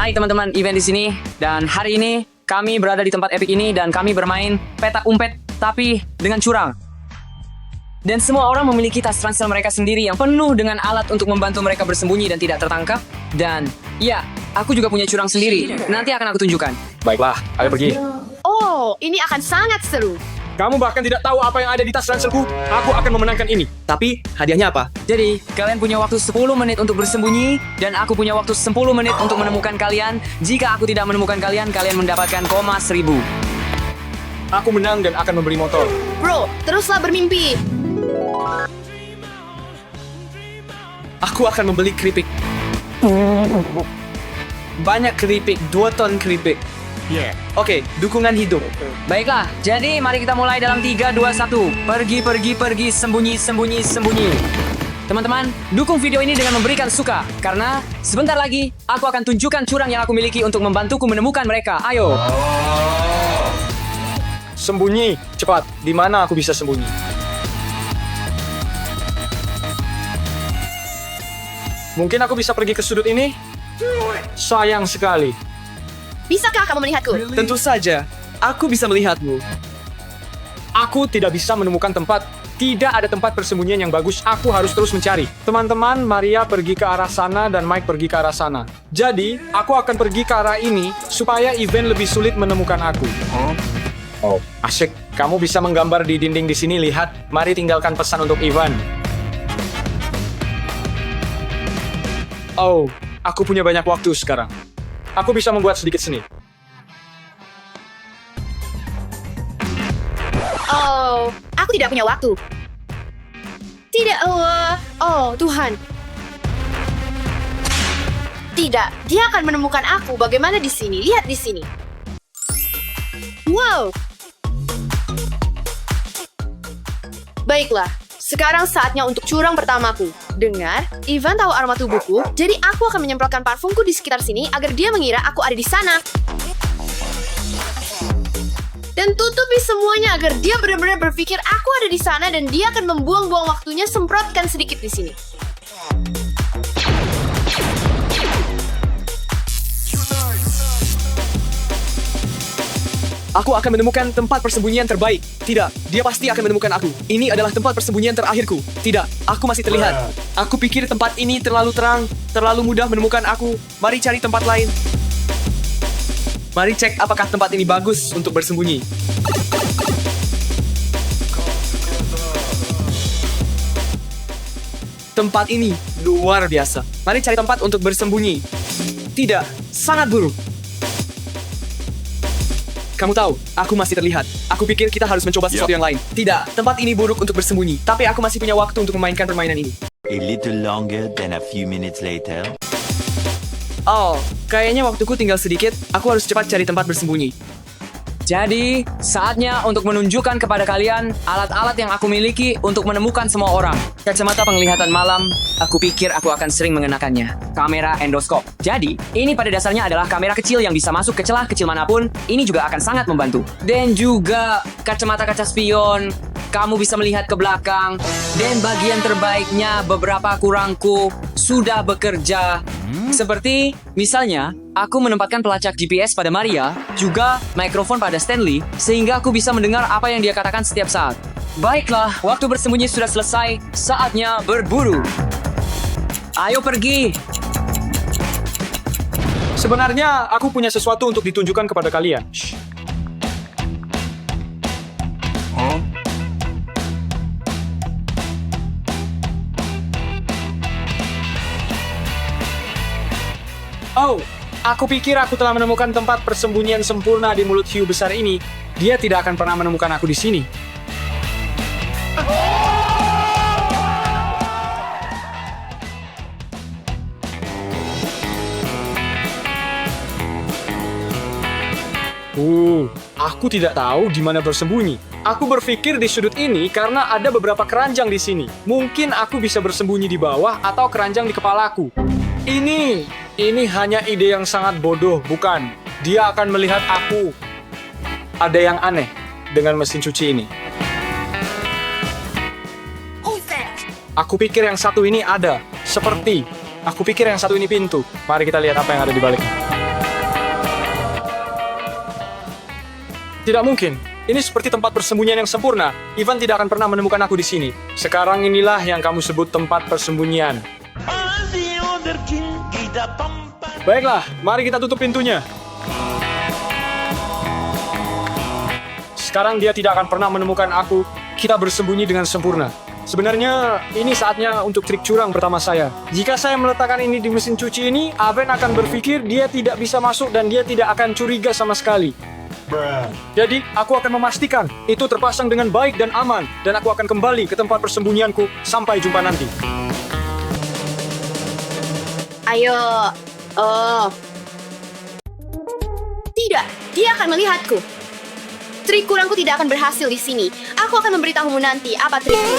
Hai teman-teman, event di sini. Dan hari ini kami berada di tempat epic ini dan kami bermain petak umpet tapi dengan curang. Dan semua orang memiliki tas ransel mereka sendiri yang penuh dengan alat untuk membantu mereka bersembunyi dan tidak tertangkap. Dan ya, aku juga punya curang sendiri. Nanti akan aku tunjukkan. Baiklah, ayo pergi. Oh, ini akan sangat seru. Kamu bahkan tidak tahu apa yang ada di tas ranselku. Aku akan memenangkan ini. Tapi, hadiahnya apa? Jadi, kalian punya waktu 10 menit untuk bersembunyi dan aku punya waktu 10 menit untuk menemukan kalian. Jika aku tidak menemukan kalian, kalian mendapatkan koma 1000. Aku menang dan akan membeli motor. Bro, teruslah bermimpi. Aku akan membeli keripik. Banyak keripik, 2 ton keripik. Oke, dukungan hidup. Baiklah, jadi mari kita mulai dalam 3, 2, 1. Pergi, pergi, pergi, sembunyi, sembunyi, sembunyi. Teman-teman, dukung video ini dengan memberikan suka. Karena sebentar lagi, aku akan tunjukkan curang yang aku miliki untuk membantuku menemukan mereka. Ayo. Sembunyi, cepat. Di mana aku bisa sembunyi? Mungkin aku bisa pergi ke sudut ini? Sayang sekali. Bisakah kamu melihatku? Tentu saja, aku bisa melihatmu. Aku tidak bisa menemukan tempat. Tidak ada tempat persembunyian yang bagus. Aku harus terus mencari. Teman-teman, Maria pergi ke arah sana dan Mike pergi ke arah sana. Jadi, aku akan pergi ke arah ini supaya event lebih sulit menemukan aku. Oh, asyik. Kamu bisa menggambar di dinding di sini. Lihat, mari tinggalkan pesan untuk Ivan. Oh, aku punya banyak waktu sekarang. Aku bisa membuat sedikit seni. Oh, aku tidak punya waktu. Tidak, oh Tuhan. Tidak, dia akan menemukan aku. Bagaimana di sini? Lihat di sini. Wow. Baiklah, sekarang saatnya untuk curang pertamaku. Dengar, Ivan tahu aroma tubuhku, jadi aku akan menyemprotkan parfumku di sekitar sini agar dia mengira aku ada di sana. Dan tutupi semuanya agar dia benar-benar berpikir aku ada di sana dan dia akan membuang-buang waktunya semprotkan sedikit di sini. Aku akan menemukan tempat persembunyian terbaik. Tidak, dia pasti akan menemukan aku. Ini adalah tempat persembunyian terakhirku. Tidak, aku masih terlihat. Aku pikir tempat ini terlalu terang, terlalu mudah menemukan aku. Mari cari tempat lain. Mari cek apakah tempat ini bagus untuk bersembunyi. Tempat ini luar biasa. Mari cari tempat untuk bersembunyi. Tidak, sangat buruk. Kamu tahu, aku masih terlihat. Aku pikir kita harus mencoba sesuatu yang lain. Tidak, tempat ini buruk untuk bersembunyi. Tapi aku masih punya waktu untuk memainkan permainan ini. A little longer than a few minutes later. Oh, kayaknya waktuku tinggal sedikit. Aku harus cepat cari tempat bersembunyi. Jadi, saatnya untuk menunjukkan kepada kalian alat-alat yang aku miliki untuk menemukan semua orang. Kacamata penglihatan malam, aku pikir aku akan sering mengenakannya. Kamera endoskop. Jadi, ini pada dasarnya adalah kamera kecil yang bisa masuk ke celah kecil manapun. Ini juga akan sangat membantu. Dan juga kacamata kaca spion. Kamu bisa melihat ke belakang. Dan bagian terbaiknya, beberapa kurangku sudah bekerja. Seperti, misalnya, aku menempatkan pelacak GPS pada Maria, juga mikrofon pada Stanley, sehingga aku bisa mendengar apa yang dia katakan setiap saat. Baiklah, waktu bersembunyi sudah selesai, saatnya berburu. Ayo pergi. Sebenarnya, aku punya sesuatu untuk ditunjukkan kepada kalian. Shh. Oh, aku pikir aku telah menemukan tempat persembunyian sempurna di mulut hiu besar ini. Dia tidak akan pernah menemukan aku di sini. Aku tidak tahu di mana bersembunyi. Aku berpikir di sudut ini karena ada beberapa keranjang di sini. Mungkin aku bisa bersembunyi di bawah atau keranjang di kepalaku. Ini hanya ide yang sangat bodoh, bukan? Dia akan melihat aku. Ada yang aneh dengan mesin cuci ini. Aku pikir yang satu ini ada. Seperti. Aku pikir yang satu ini pintu. Mari kita lihat apa yang ada di baliknya. Tidak mungkin. Ini seperti tempat persembunyian yang sempurna. Ivan tidak akan pernah menemukan aku di sini. Sekarang inilah yang kamu sebut tempat persembunyian. Baiklah, mari kita tutup pintunya. Sekarang dia tidak akan pernah menemukan aku. Kita bersembunyi dengan sempurna. Sebenarnya, ini saatnya untuk trik curang pertama saya. Jika saya meletakkan ini di mesin cuci ini, Aven akan berpikir dia tidak bisa masuk dan dia tidak akan curiga sama sekali. Jadi, aku akan memastikan itu terpasang dengan baik dan aman, dan aku akan kembali ke tempat persembunyianku. Sampai jumpa nanti. Ayo. Oh. Tidak, dia akan melihatku. Trik kurangku tidak akan berhasil di sini. Aku akan memberitahumu nanti apa trikku.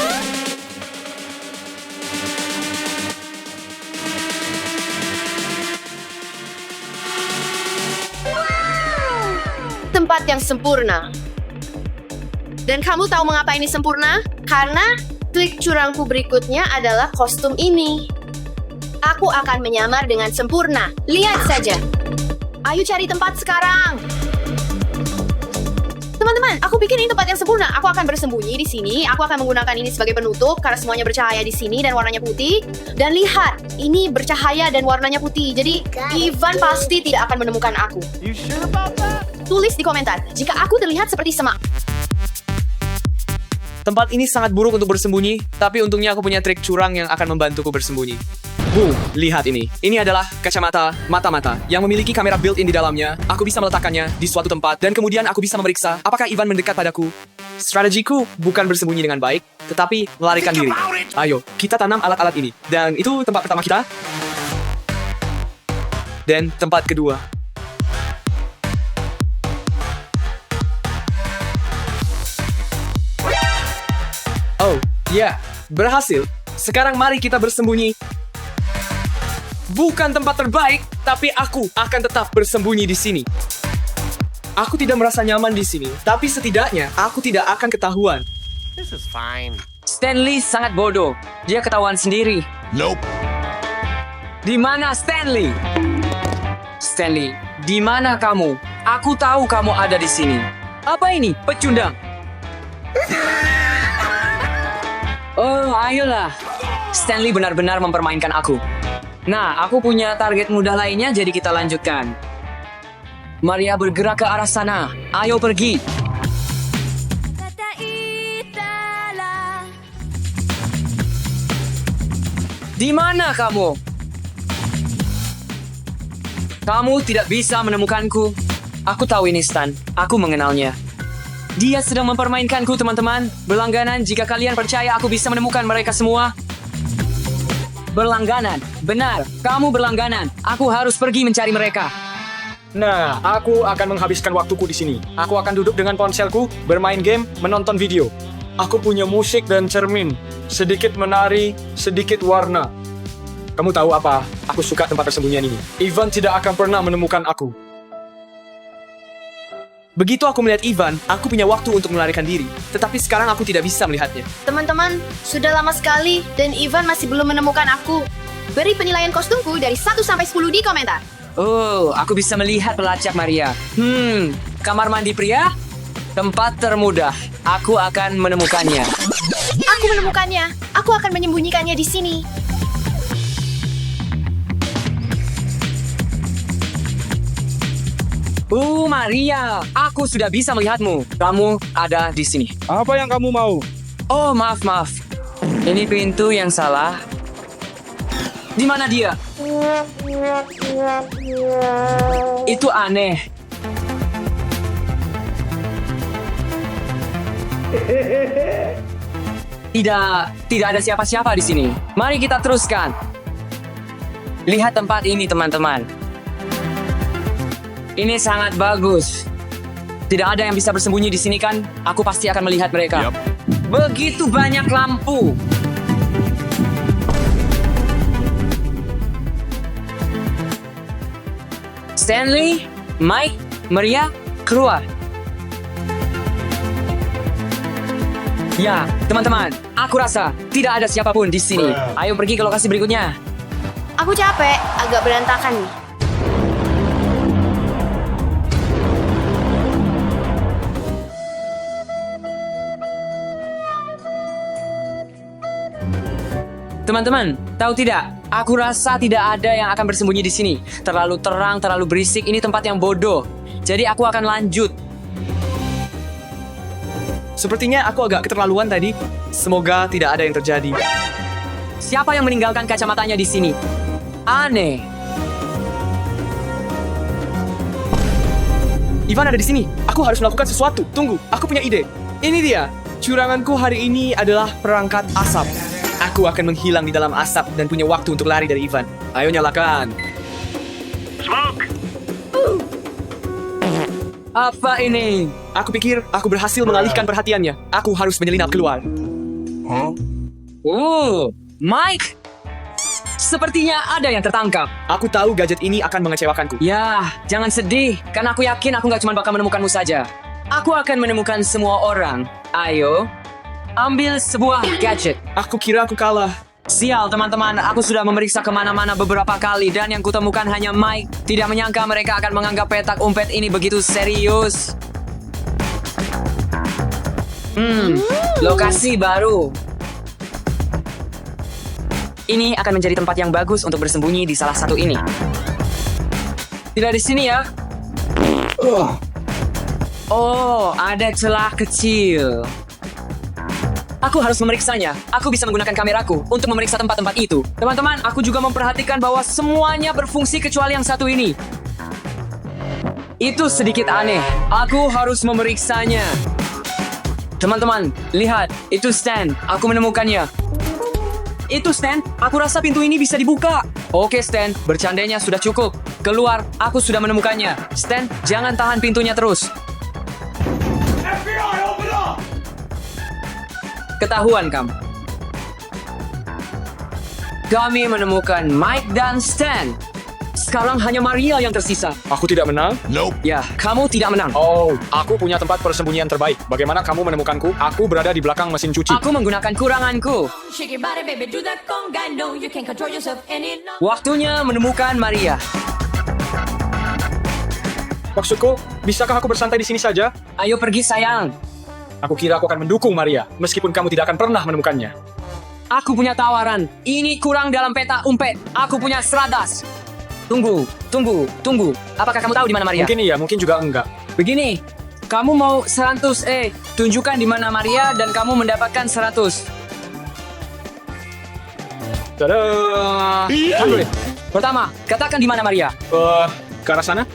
Tempat yang sempurna. Dan kamu tahu mengapa ini sempurna? Karena trik curangku berikutnya adalah kostum ini. Aku akan menyamar dengan sempurna. Lihat saja. Ayo cari tempat sekarang. Teman-teman, aku pikir ini tempat yang sempurna. Aku akan bersembunyi di sini. Aku akan menggunakan ini sebagai penutup karena semuanya bercahaya di sini dan warnanya putih. Dan lihat, ini bercahaya dan warnanya putih. Jadi, Ivan pasti tidak akan menemukan aku. Tulis di komentar jika aku terlihat seperti semak. Tempat ini sangat buruk untuk bersembunyi, tapi untungnya aku punya trik curang yang akan membantuku bersembunyi. Lihat ini. Ini adalah kacamata mata-mata yang memiliki kamera built-in di dalamnya. Aku bisa meletakkannya di suatu tempat dan kemudian aku bisa memeriksa apakah Ivan mendekat padaku. Strategiku bukan bersembunyi dengan baik, tetapi melarikan diri. Ayo, kita tanam alat-alat ini. Dan itu tempat pertama kita. Dan tempat kedua. Oh, ya, berhasil. Sekarang mari kita bersembunyi. Bukan tempat terbaik, tapi aku akan tetap bersembunyi di sini. Aku tidak merasa nyaman di sini, tapi setidaknya aku tidak akan ketahuan. Stanley sangat bodoh. Dia ketahuan sendiri. Nope. Di mana Stanley? Stanley, di mana kamu? Aku tahu kamu ada di sini. Apa ini? Pecundang. Oh, ayolah. Stanley benar-benar mempermainkan aku. Nah, aku punya target mudah lainnya, jadi kita lanjutkan. Maria bergerak ke arah sana. Ayo pergi. Di mana kamu? Kamu tidak bisa menemukanku. Aku tahu ini Stan. Aku mengenalnya. Dia sedang mempermainkanku, teman-teman. Berlangganan, jika kalian percaya aku bisa menemukan mereka semua. Berlangganan. Benar, kamu berlangganan. Aku harus pergi mencari mereka. Nah, aku akan menghabiskan waktuku di sini. Aku akan duduk dengan ponselku, bermain game, menonton video. Aku punya musik dan cermin. Sedikit menari, sedikit warna. Kamu tahu apa? Aku suka tempat persembunyian ini. Ivan tidak akan pernah menemukan aku. Begitu aku melihat Ivan, aku punya waktu untuk melarikan diri. Tetapi sekarang aku tidak bisa melihatnya. Teman-teman, sudah lama sekali dan Ivan masih belum menemukan aku. Beri penilaian kostumku dari 1 sampai 10 di komentar. Oh, aku bisa melihat pelacak Maria. Kamar mandi pria? Tempat termudah. Aku akan menemukannya. Aku menemukannya. Aku akan menyembunyikannya di sini. Maria, aku sudah bisa melihatmu. Kamu ada di sini. Apa yang kamu mau? Oh, maaf. Ini pintu yang salah. Di mana dia? Itu aneh. Tidak ada siapa-siapa di sini. Mari kita teruskan. Lihat tempat ini, teman-teman. Ini sangat bagus. Tidak ada yang bisa bersembunyi di sini kan? Aku pasti akan melihat mereka. Begitu banyak lampu. Stanley, Mike, Maria, keluar. Ya, teman-teman, aku rasa tidak ada siapapun di sini. Ayo pergi ke lokasi berikutnya. Aku capek, agak berantakan nih. Teman-teman, tahu tidak? Aku rasa tidak ada yang akan bersembunyi di sini. Terlalu terang, terlalu berisik. Ini tempat yang bodoh. Jadi aku akan lanjut. Sepertinya aku agak keterlaluan tadi. Semoga tidak ada yang terjadi. Siapa yang meninggalkan kacamatanya di sini? Aneh. Ivan ada di sini. Aku harus melakukan sesuatu. Tunggu, aku punya ide. Ini dia. Curanganku hari ini adalah perangkat asap. Aku akan menghilang di dalam asap dan punya waktu untuk lari dari Ivan. Ayo nyalakan. Apa ini? Aku pikir aku berhasil mengalihkan perhatiannya. Aku harus menyelinap keluar. Mike. Sepertinya ada yang tertangkap. Aku tahu gadget ini akan mengecewakanku. Ya, jangan sedih. Karena aku yakin aku nggak cuma bakal menemukanmu saja. Aku akan menemukan semua orang. Ayo, ambil sebuah gadget. Aku kira aku kalah. Sial teman-teman, aku sudah memeriksa kemana-mana beberapa kali dan yang kutemukan hanya Mike. Tidak menyangka mereka akan menganggap petak umpet ini begitu serius. Lokasi baru. Ini akan menjadi tempat yang bagus untuk bersembunyi di salah satu ini. Tidak di sini ya. Oh, ada celah kecil. Aku harus memeriksanya. Aku bisa menggunakan kameraku untuk memeriksa tempat-tempat itu. Teman-teman, aku juga memperhatikan bahwa semuanya berfungsi kecuali yang satu ini. Itu sedikit aneh. Aku harus memeriksanya. Teman-teman, lihat. Itu Stan. Aku menemukannya. Itu Stan. Aku rasa pintu ini bisa dibuka. Oke Stan, bercandanya sudah cukup. Keluar, aku sudah menemukannya. Stan, jangan tahan pintunya terus. Ketahuan kamu. Kami menemukan Mike dan Stan. Sekarang hanya Maria yang tersisa. Aku tidak menang? Ya, kamu tidak menang. Oh, aku punya tempat persembunyian terbaik. Bagaimana kamu menemukanku? Aku berada di belakang mesin cuci. Aku menggunakan kuranganku. Shake your body, baby, do that conga. No, you can't control yourself any longer. Waktunya menemukan Maria. Maksudku, bisakah aku bersantai di sini saja? Ayo pergi sayang. Aku kira aku akan mendukung Maria, meskipun kamu tidak akan pernah menemukannya. Aku punya tawaran. Ini kurang dalam peta umpet. Aku punya seradas. Tunggu. Apakah kamu tahu di mana Maria? Mungkin iya, mungkin juga enggak. Begini, kamu mau 100 tunjukkan di mana Maria dan kamu mendapatkan 100. Tada! 100. Pertama, katakan di mana Maria. Ke arah sana?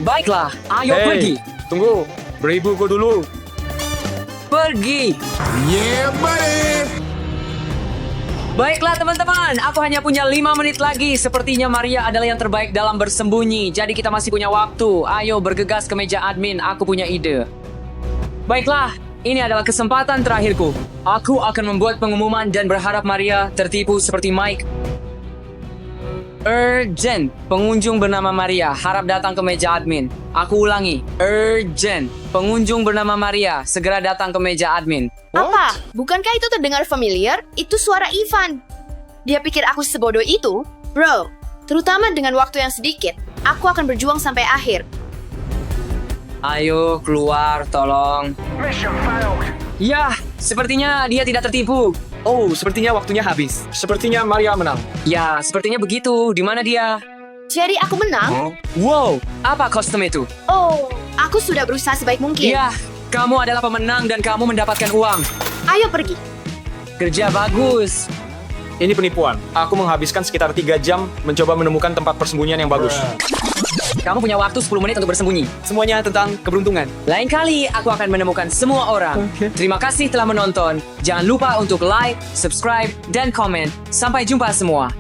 Baiklah, ayo pergi. Tunggu, beri buku dulu. Pergi. Baiklah teman-teman, aku hanya punya 5 menit lagi. Sepertinya Maria adalah yang terbaik dalam bersembunyi. Jadi kita masih punya waktu. Ayo bergegas ke meja admin, aku punya ide. Baiklah, ini adalah kesempatan terakhirku. Aku akan membuat pengumuman dan berharap Maria tertipu seperti Mike. Urgent, pengunjung bernama Maria, harap datang ke meja admin. Aku ulangi, urgent, pengunjung bernama Maria, segera datang ke meja admin. Apa? Bukankah itu terdengar familiar? Itu suara Ivan. Dia pikir aku sebodoh itu? Bro, terutama dengan waktu yang sedikit, aku akan berjuang sampai akhir. Ayo keluar, tolong. Ya, sepertinya dia tidak tertipu. Oh, sepertinya waktunya habis. Sepertinya Maria menang. Ya, sepertinya begitu. Di mana dia? Jadi aku menang? Wow, apa kostum itu? Oh, aku sudah berusaha sebaik mungkin. Ya, kamu adalah pemenang dan kamu mendapatkan uang. Ayo pergi. Kerja bagus. Ini penipuan. Aku menghabiskan sekitar 3 jam mencoba menemukan tempat persembunyian yang bagus. Kamu punya waktu 10 menit untuk bersembunyi. Semuanya tentang keberuntungan. Lain kali, aku akan menemukan semua orang. Terima kasih telah menonton. Jangan lupa untuk like, subscribe, dan komen. Sampai jumpa semua.